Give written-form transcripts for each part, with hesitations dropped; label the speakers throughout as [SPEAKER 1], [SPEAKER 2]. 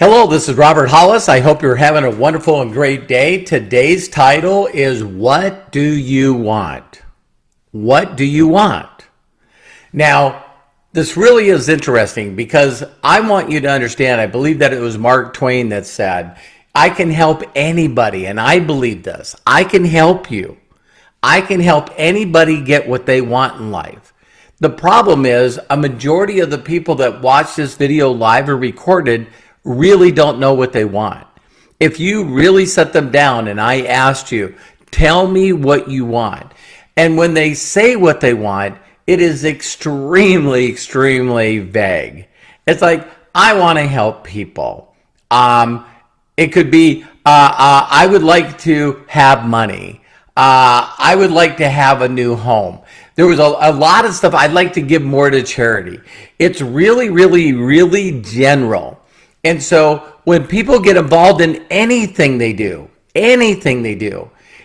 [SPEAKER 1] Hello, this is Robert Hollis. I hope you're having a wonderful and great day. Today's title is What Do You Want? What do you want? Now, this really is interesting because I want you to understand, I believe that it was Mark Twain that said, I can help anybody, and I believe this. I can help you. I can help anybody get what they want in life. The problem is a majority of the people that watch this video live or recorded really don't know what they want. If you really set them down and I asked you, tell me what you want. And when they say what they want, it is extremely vague. It's like, I want to help people. It could be, I would like to have money. I would like to have a new home. There was a lot of stuff. I'd like to give more to charity. It's really general. And so when people get involved in anything they do,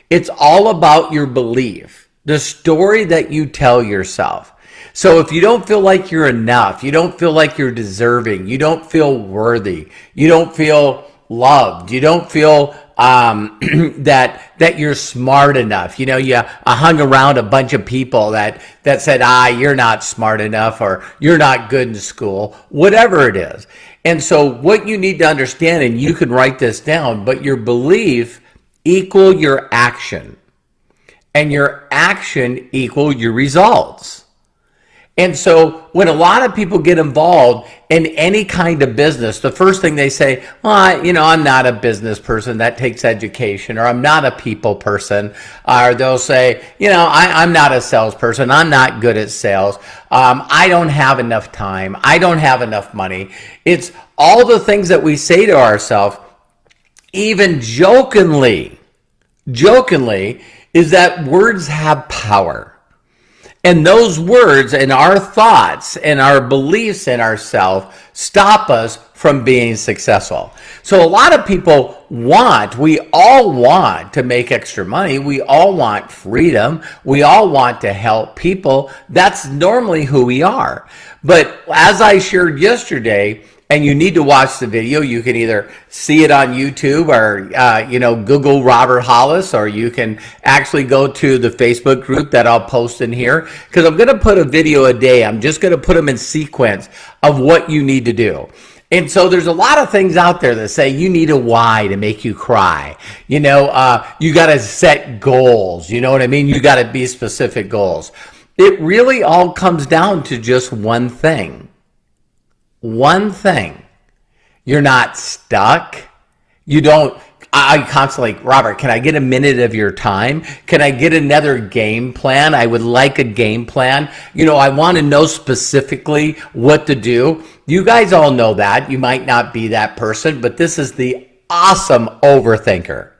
[SPEAKER 1] it's all about your belief, the story that you tell yourself. So if you don't feel like you're enough, you don't feel like you're deserving, you don't feel worthy, you don't feel loved, you don't feel that you're smart enough. You know, you hung around a bunch of people that said, you're not smart enough, or you're not good in school, whatever it is. And so what you need to understand, and you can write this down, but your belief equal your action, and your action equal your results. And so when a lot of people get involved in any kind of business, the first thing they say, I'm not a business person. That takes education. Or I'm not a people person. Or they'll say, I'm not a salesperson. I'm not good at sales. I don't have enough time. I don't have enough money. It's all the things that we say to ourselves, even jokingly, is that words have power. And those words and our thoughts and our beliefs in ourselves stop us from being successful. So a lot of people we all want to make extra money. We all want freedom. We all want to help people. That's normally who we are. But as I shared yesterday, and you need to watch the video. You can either see it on YouTube or, Google Robert Hollis, or you can actually go to the Facebook group that I'll post in here, because I'm going to put a video a day. I'm just going to put them in sequence of what you need to do. And so there's a lot of things out there that say you need a why to make you cry. You got to set goals. You know what I mean? You got to be specific goals. It really all comes down to just one thing. One thing. You're not stuck. I constantly, Robert, can I get a minute of your time? Can I get another game plan? I would like a game plan. I want to know specifically what to do. You guys all know that. You might not be that person, but this is the awesome overthinker.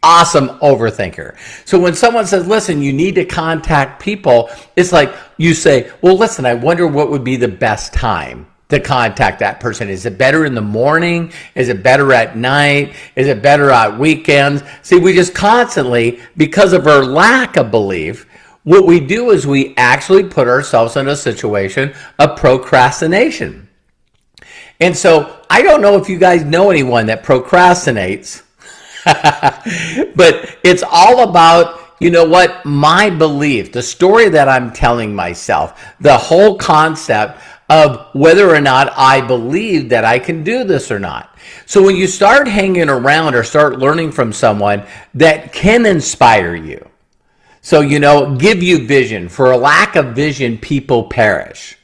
[SPEAKER 1] Awesome overthinker. So when someone says, listen, you need to contact people, it's like you say, well, listen, I wonder what would be the best time to contact that person. Is it better in the morning? Is it better at night? Is it better at weekends? See, we just constantly, because of our lack of belief, what we do is we actually put ourselves in a situation of procrastination. And so I don't know if you guys know anyone that procrastinates, but it's all about, my belief, the story that I'm telling myself, the whole concept of whether or not I believe that I can do this or not. So when you start hanging around or start learning from someone that can inspire you, so, give you vision. For a lack of vision, people perish.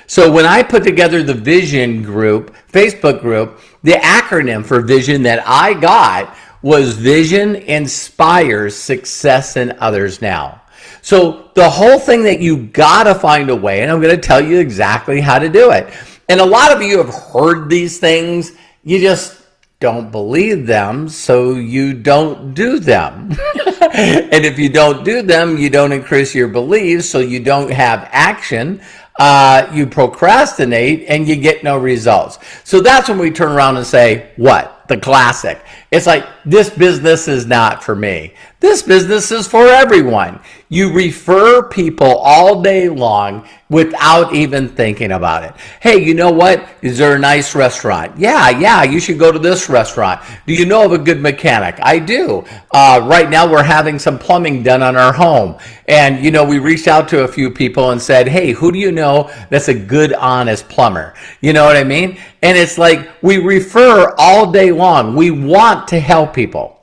[SPEAKER 1] So when I put together the vision group, Facebook group, the acronym for vision that I got was Vision Inspires Success in Others Now. So the whole thing that you gotta find a way, and I'm going to tell you exactly how to do it. And a lot of you have heard these things, you just don't believe them, so you don't do them. And if you don't do them, you don't increase your beliefs, so you don't have action. You procrastinate and you get no results. So that's when we turn around and say, what? The classic. It's like, this business is not for me. This business is for everyone. You refer people all day long without even thinking about it. Hey, you know what? Is there a nice restaurant? Yeah, you should go to this restaurant. Do you know of a good mechanic? I do. Right now we're having some plumbing done on our home. And, we reached out to a few people and said, hey, who do you know that's a good, honest plumber? You know what I mean? And it's like, we refer all day long. We want to help people.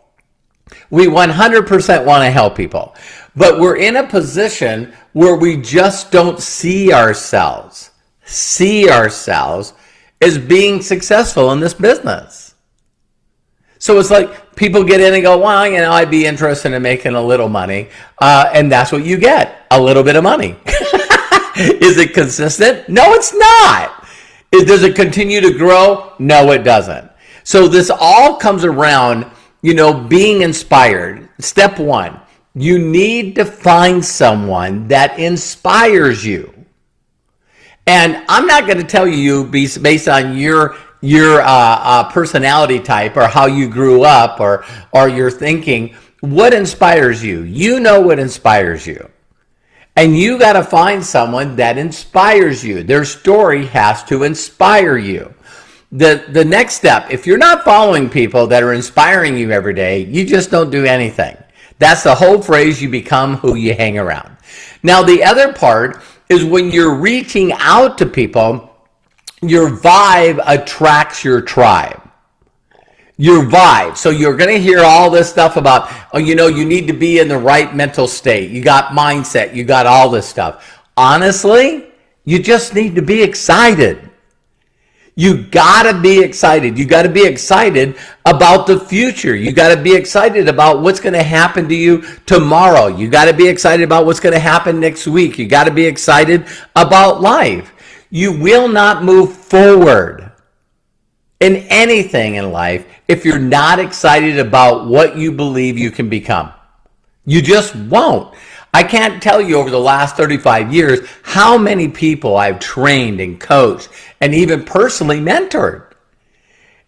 [SPEAKER 1] We 100% want to help people. But we're in a position where we just don't see ourselves as being successful in this business. So it's like people get in and go, well, I'd be interested in making a little money. And that's what you get, a little bit of money. Is it consistent? No, it's not. Does it continue to grow? No, it doesn't. So this all comes around, being inspired. Step one, you need to find someone that inspires you. And I'm not going to tell you based on your personality type or how you grew up or your thinking, what inspires you. You know what inspires you. And you got to find someone that inspires you. Their story has to inspire you. The next step, if you're not following people that are inspiring you every day, you just don't do anything. That's the whole phrase, you become who you hang around. Now, the other part is when you're reaching out to people, your vibe attracts your tribe. Your vibe. So you're going to hear all this stuff about, you need to be in the right mental state. You got mindset. You got all this stuff. Honestly, you just need to be excited. You gotta be excited. You gotta be excited about the future. You gotta be excited about what's gonna happen to you tomorrow. You gotta be excited about what's gonna happen next week. You gotta be excited about life. You will not move forward in anything in life if you're not excited about what you believe you can become. You just won't. I can't tell you over the last 35 years how many people I've trained and coached and even personally mentored.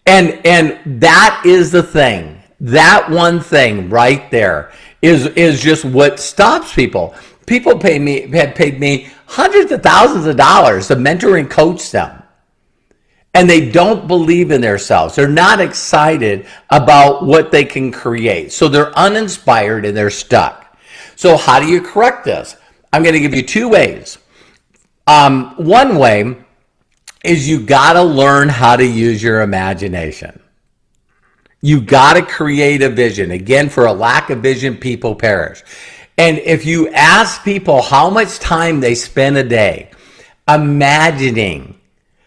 [SPEAKER 1] And that is the thing. That one thing right there is just what stops people. People have paid me hundreds of thousands of dollars to mentor and coach them. And they don't believe in themselves. They're not excited about what they can create. So they're uninspired and they're stuck. So how do you correct this? I'm going to give you two ways. One way is you got to learn how to use your imagination. You got to create a vision. Again, for a lack of vision, people perish. And if you ask people how much time they spend a day imagining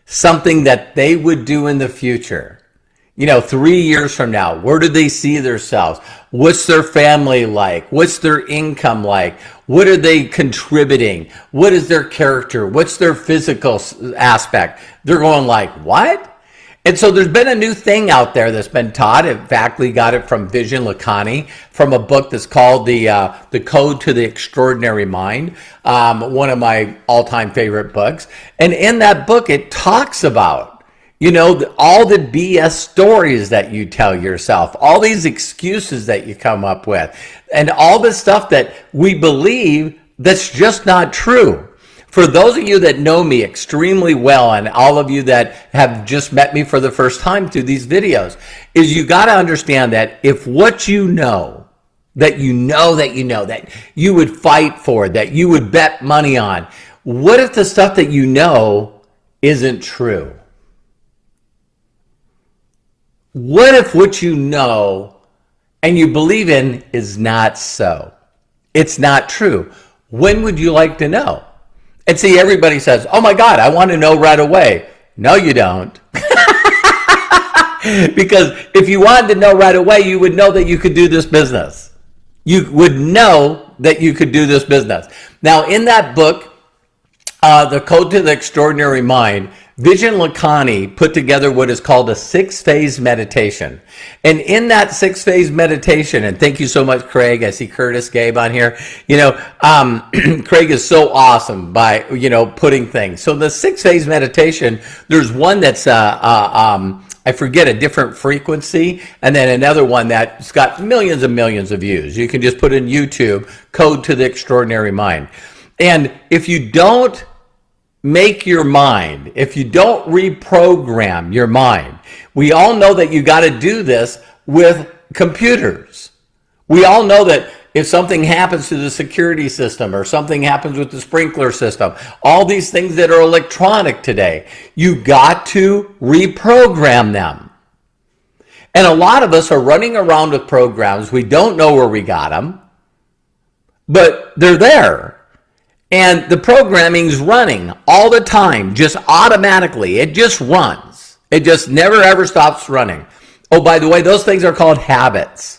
[SPEAKER 1] something that they would do in the future, 3 years from now, where do they see themselves? What's their family like? What's their income like? What are they contributing? What is their character? What's their physical aspect? They're going like, what? And so there's been a new thing out there that's been taught. In fact, we got it from Vision Lakhani, from a book that's called The Code to the Extraordinary Mind, one of my all-time favorite books. And in that book, it talks about all the BS stories that you tell yourself, all these excuses that you come up with, and all the stuff that we believe that's just not true. For those of you that know me extremely well, and all of you that have just met me for the first time through these videos, is you got to understand that if what you know, that you would fight for, that you would bet money on, what if the stuff that you know isn't true? What if what you know and you believe in is not so? It's not true. When would you like to know? And see, everybody says, oh my God, I want to know right away. No, you don't. Because if you wanted to know right away, you would know that you could do this business. You would know that you could do this business. Now, in that book, The Code to the Extraordinary Mind, Vision Lakhani put together what is called a 6-phase meditation. And in that 6-phase meditation, and thank you so much, Craig. I see Curtis, Gabe on here. Craig is so awesome by, putting things. So the 6-phase meditation, there's one that's, I I forget, a different frequency, and then another one that's got millions and millions of views. You can just put in YouTube, Code to the Extraordinary Mind. And if you don't make your mind, if you don't reprogram your mind, we all know that you got to do this with computers. We all know that if something happens to the security system or something happens with the sprinkler system, all these things that are electronic today, you got to reprogram them. And a lot of us are running around with programs. We don't know where we got them, but they're there. And the programming's running all the time, just automatically. It just runs. It just never ever stops running. Oh, by the way, those things are called habits.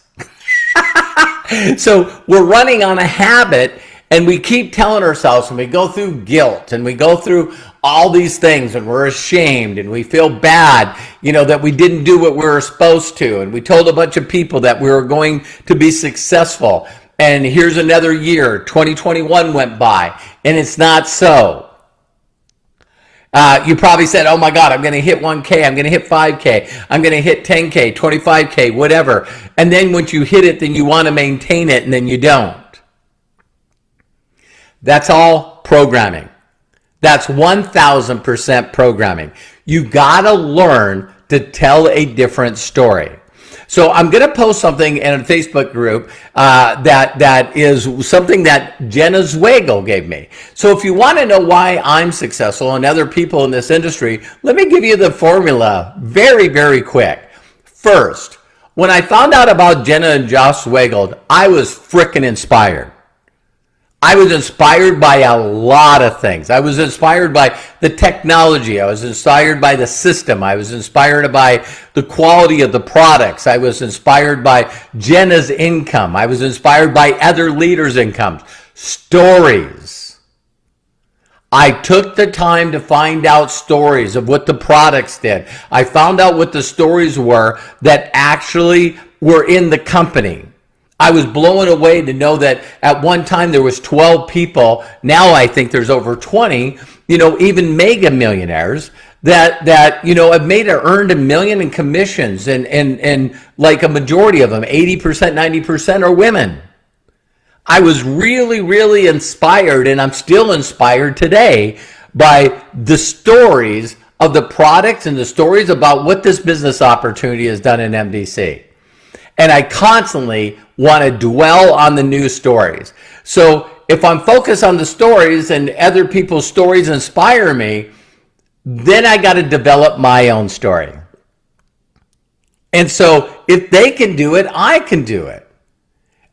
[SPEAKER 1] So we're running on a habit, and we keep telling ourselves, and we go through guilt, and we go through all these things, and we're ashamed, and we feel bad, that we didn't do what we were supposed to, and we told a bunch of people that we were going to be successful, and here's another year, 2021 went by, and it's not so. You probably said, oh my God, I'm going to hit 1K, I'm going to hit 5K, I'm going to hit 10K, 25K, whatever. And then once you hit it, then you want to maintain it, and then you don't. That's all programming. That's 1000% programming. You got to learn to tell a different story. So I'm going to post something in a Facebook group that is something that Jenna Zweigel gave me. So if you want to know why I'm successful and other people in this industry, let me give you the formula very, very quick. First, when I found out about Jenna and Josh Zweigel, I was freaking inspired. I was inspired by a lot of things. I was inspired by the technology. I was inspired by the system. I was inspired by the quality of the products. I was inspired by Jenna's income. I was inspired by other leaders' incomes. Stories. I took the time to find out stories of what the products did. I found out what the stories were that actually were in the company. I was blown away to know that at one time there was 12 people. Now I think there's over 20, even mega millionaires that have earned $1 million in commissions, and like a majority of them, 80%, 90% are women. I was really, really inspired, and I'm still inspired today by the stories of the products and the stories about what this business opportunity has done in MDC. And I constantly want to dwell on the new stories. So if I'm focused on the stories and other people's stories inspire me, then I got to develop my own story. And so if they can do it, I can do it.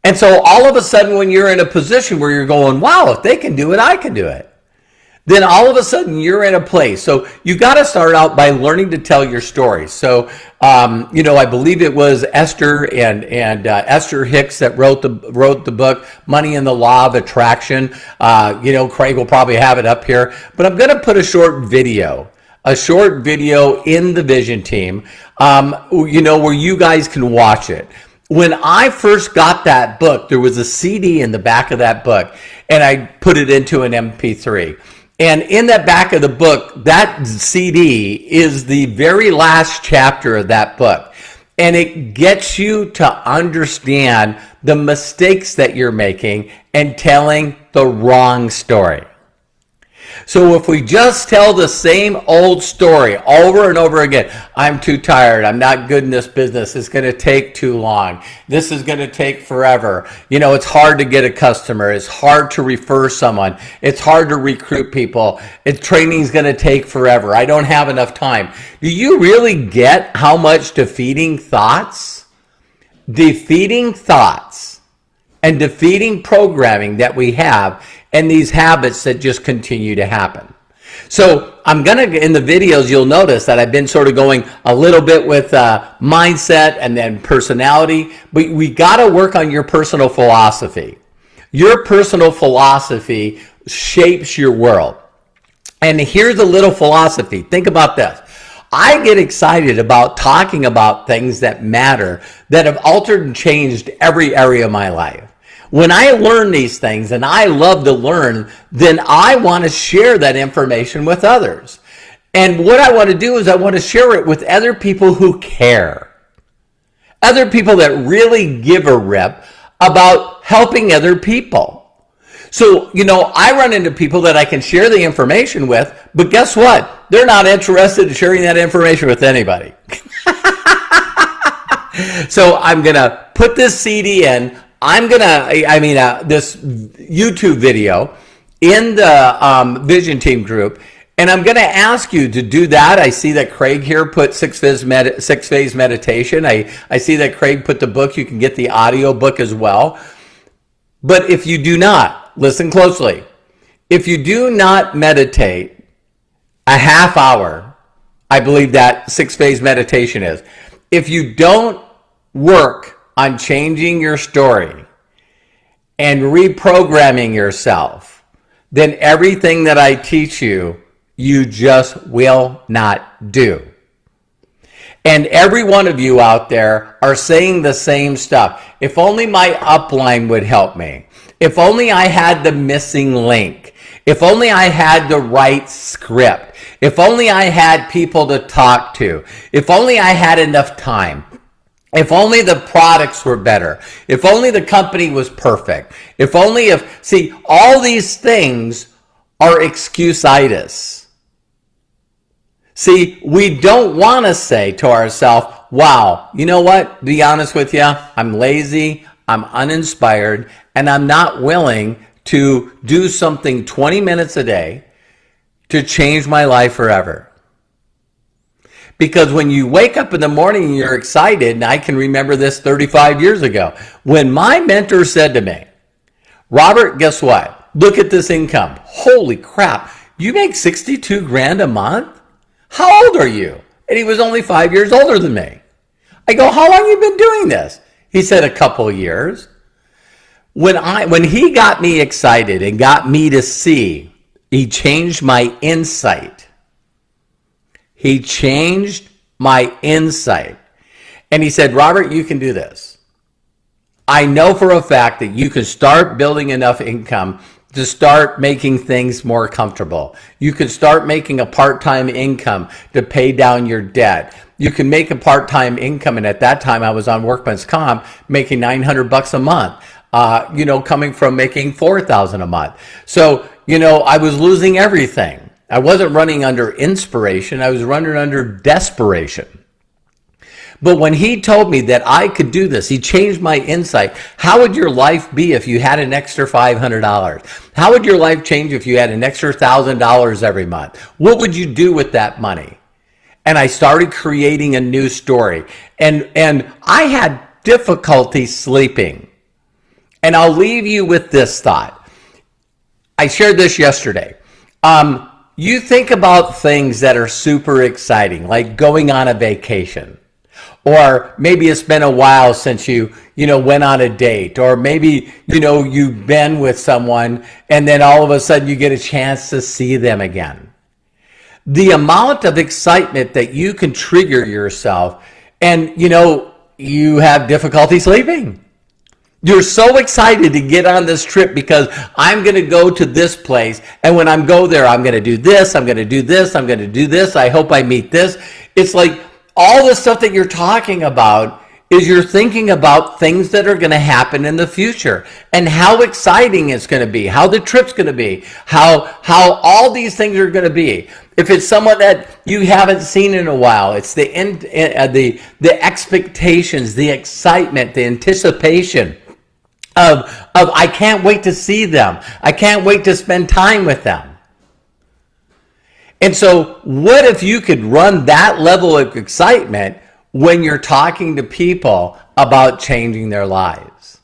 [SPEAKER 1] And so all of a sudden when you're in a position where you're going, wow, if they can do it, I can do it, then all of a sudden you're in a place. So you got to start out by learning to tell your story. So, I believe it was Esther and Esther Hicks that wrote the book, Money and the Law of Attraction. Craig will probably have it up here, but I'm going to put a short video in the Vision team, where you guys can watch it. When I first got that book, there was a CD in the back of that book, and I put it into an MP3. And in that back of the book, that CD is the very last chapter of that book. And it gets you to understand the mistakes that you're making and telling the wrong story. So if we just tell the same old story over and over again, I'm too tired, I'm not good in this business, it's going to take too long, this is going to take forever, it's hard to get a customer, it's hard to refer someone, it's hard to recruit people, training's going to take forever, I don't have enough time. Do you really get how much defeating thoughts and defeating programming that we have, and these habits that just continue to happen? So I'm going to, in the videos, you'll notice that I've been sort of going a little bit with mindset and then personality, but we got to work on your personal philosophy. Your personal philosophy shapes your world. And here's a little philosophy. Think about this. I get excited about talking about things that matter, that have altered and changed every area of my life. When I learn these things, and I love to learn, then I want to share that information with others. And what I want to do is I want to share it with other people who care. Other people that really give a rip about helping other people. So, I run into people that I can share the information with, but guess what? They're not interested in sharing that information with anybody. So I'm going to put this CD in. This YouTube video in the Vision Team group. And I'm going to ask you to do that. I see that Craig here put six phase meditation. I see that Craig put the book. You can get the audio book as well. But if you do not, listen closely. If you do not meditate a half hour, I believe that 6-phase meditation is. If you don't work on changing your story and reprogramming yourself, then everything that I teach you, you just will not do. And every one of you out there are saying the same stuff. If only my upline would help me. If only I had the missing link. If only I had the right script. If only I had people to talk to. If only I had enough time. If only the products were better. If only the company was perfect. See, all these things are excuse-itis. See, we don't want to say to ourselves, wow, you know what? To be honest with you, I'm lazy, I'm uninspired, and I'm not willing to do something 20 minutes a day to change my life forever. Because when you wake up in the morning and you're excited, and I can remember this 35 years ago, when my mentor said to me, Robert, guess what? Look at this income. Holy crap, you make 62 grand a month? How old are you? And he was only 5 years older than me. I go, how long have you been doing this? He said, a couple of years. When he got me excited and got me to see, he changed my insight. He changed my insight. And he said, Robert, you can do this. I know for a fact that you can start building enough income to start making things more comfortable. You can start making a part-time income to pay down your debt. You can make a part-time income, and at that time I was on workman's comp making $900 a month, coming from making $4,000 a month. So, I was losing everything. I wasn't running under inspiration, I was running under desperation. But when he told me that I could do this, he changed my insight. How would your life be if you had an extra $500? How would your life change if you had an extra $1,000 every month? What would you do with that money? And I started creating a new story. And I had difficulty sleeping. And I'll leave you with this thought. I shared this yesterday. You think about things that are super exciting, like going on a vacation. Or maybe it's been a while since you went on a date. Or maybe, you've been with someone and then all of a sudden you get a chance to see them again. The amount of excitement that you can trigger yourself and, you have difficulty sleeping. You're so excited to get on this trip because I'm going to go to this place. And when I go there, I'm going to do this. I'm going to do this. I'm going to do this. I hope I meet this. It's like, all the stuff that you're talking about is you're thinking about things that are going to happen in the future and how exciting it's going to be, how the trip's going to be, how all these things are going to be. If it's someone that you haven't seen in a while, it's the expectations, the excitement, the anticipation of I can't wait to see them. I can't wait to spend time with them. And so what if you could run that level of excitement when you're talking to people about changing their lives?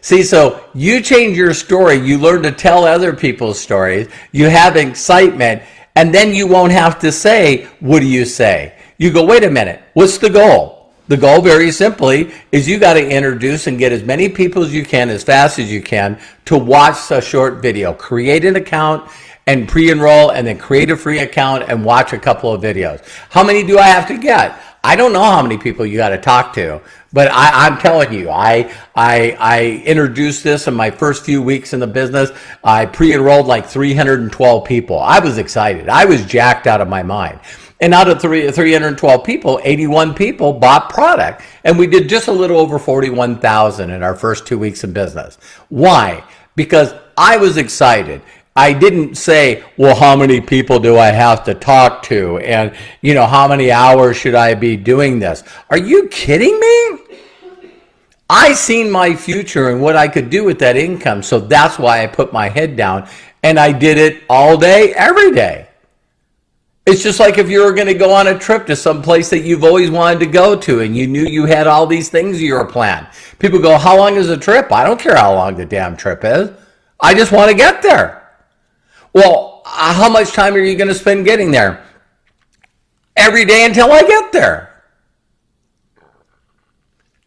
[SPEAKER 1] See, so you change your story, you learn to tell other people's stories, you have excitement, and then you won't have to say, what do you say? You go, wait a minute, what's the goal? The goal, very simply, is you got to introduce and get as many people as you can, as fast as you can, to watch a short video. Create an account and pre-enroll, and then create a free account and watch a couple of videos. How many do I have to get? I don't know how many people you got to talk to, But I'm telling you, I introduced this in my first few weeks in the business. I pre-enrolled like 312 people. I was excited. I was jacked out of my mind. And out of 312 people, 81 people bought product. And we did just a little over 41,000 in our first 2 weeks in business. Why? Because I was excited. I didn't say, well, how many people do I have to talk to? And, how many hours should I be doing this? Are you kidding me? I seen my future and what I could do with that income. So that's why I put my head down and I did it all day, every day. It's just like if you were going to go on a trip to some place that you've always wanted to go to and you knew you had all these things you were planned. People go, how long is the trip? I don't care how long the damn trip is. I just want to get there. Well, how much time are you going to spend getting there? Every day until I get there.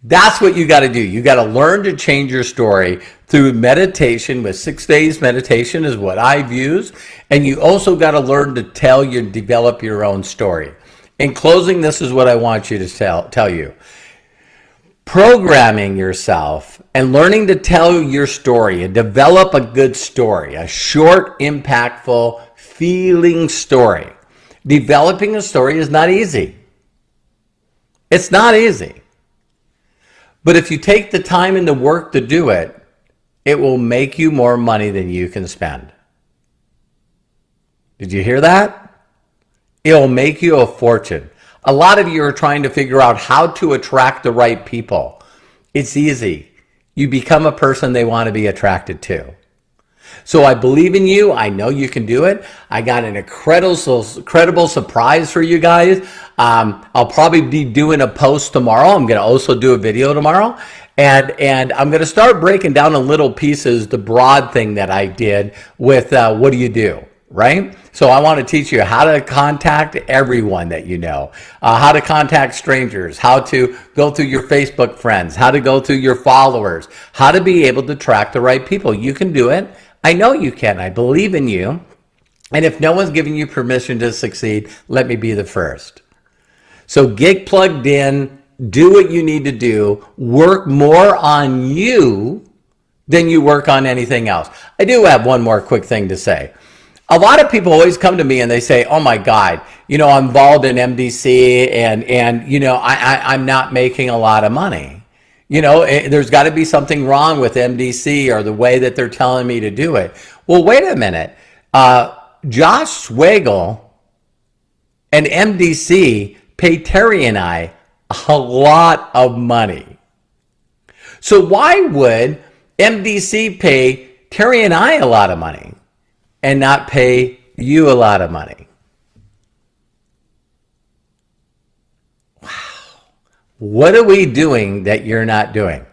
[SPEAKER 1] That's what you got to do. You got to learn to change your story through meditation. With 6 days meditation is what I've used. And you also got to learn to develop your own story. In closing, this is what I want you to tell you. Programming yourself and learning to tell your story and develop a good story, a short, impactful, feeling story. Developing a story is not easy. It's not easy. But if you take the time and the work to do it, it will make you more money than you can spend. Did you hear that? It will make you a fortune. A lot of you are trying to figure out how to attract the right people. It's easy. You become a person they want to be attracted to. So I believe in you. I know you can do it. I got an incredible surprise for you guys. I'll probably be doing a post tomorrow. I'm going to also do a video tomorrow. And I'm going to start breaking down in little pieces the broad thing that I did with what do you do, right? So I want to teach you how to contact everyone that you know, how to contact strangers, how to go through your Facebook friends, how to go through your followers, how to be able to attract the right people. You can do it. I know you can. I believe in you. And if no one's giving you permission to succeed, let me be the first. So get plugged in, do what you need to do, work more on you than you work on anything else. I do have one more quick thing to say. A lot of people always come to me and they say, oh my God, I'm involved in MDC and I'm not making a lot of money. There's got to be something wrong with MDC or the way that they're telling me to do it. Well, wait a minute. Josh Swagel and MDC pay Terry and I a lot of money. So why would MDC pay Terry and I a lot of money and not pay you a lot of money? Wow. What are we doing that you're not doing?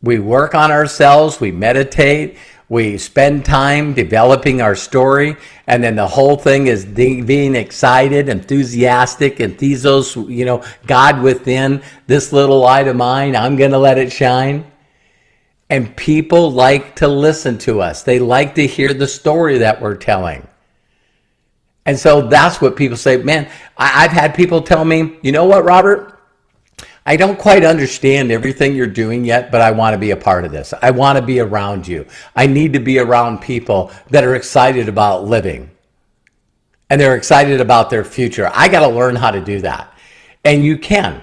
[SPEAKER 1] We work on ourselves, we meditate, we spend time developing our story, and then the whole thing is being excited, enthusiastic, enthesios, God within, this little light of mine, I'm going to let it shine. And people like to listen to us. They like to hear the story that we're telling. And so that's what people say, man, I've had people tell me, you know what, Robert? I don't quite understand everything you're doing yet, but I want to be a part of this. I want to be around you. I need to be around people that are excited about living. And they're excited about their future. I got to learn how to do that. And you can.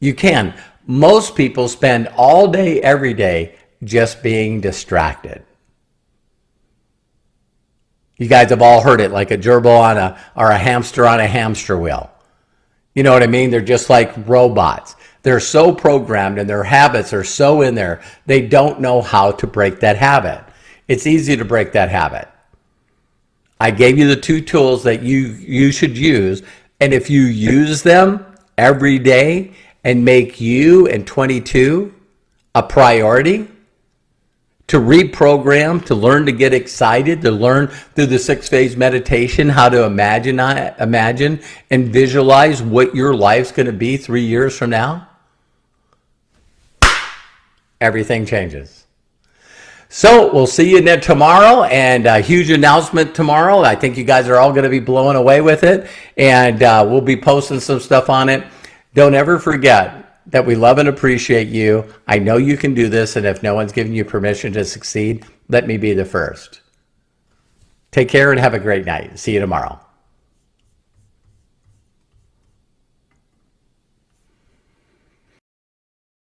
[SPEAKER 1] You can. Most people spend all day, every day, just being distracted. You guys have all heard it, like a gerbil or a hamster on a hamster wheel. You know what I mean? They're just like robots. They're so programmed and their habits are so in there, they don't know how to break that habit. It's easy to break that habit. I gave you the 2 tools that you should use, and if you use them every day and make you in 22 a priority, to reprogram, to learn to get excited, to learn through the 6-phase meditation how to imagine and visualize what your life's going to be 3 years from now, everything changes. So we'll see you tomorrow, and a huge announcement tomorrow. I think you guys are all going to be blown away with it, and we'll be posting some stuff on it. Don't ever forget that we love and appreciate you. I know you can do this, and if no one's giving you permission to succeed, let me be the first. Take care and have a great night. See you tomorrow.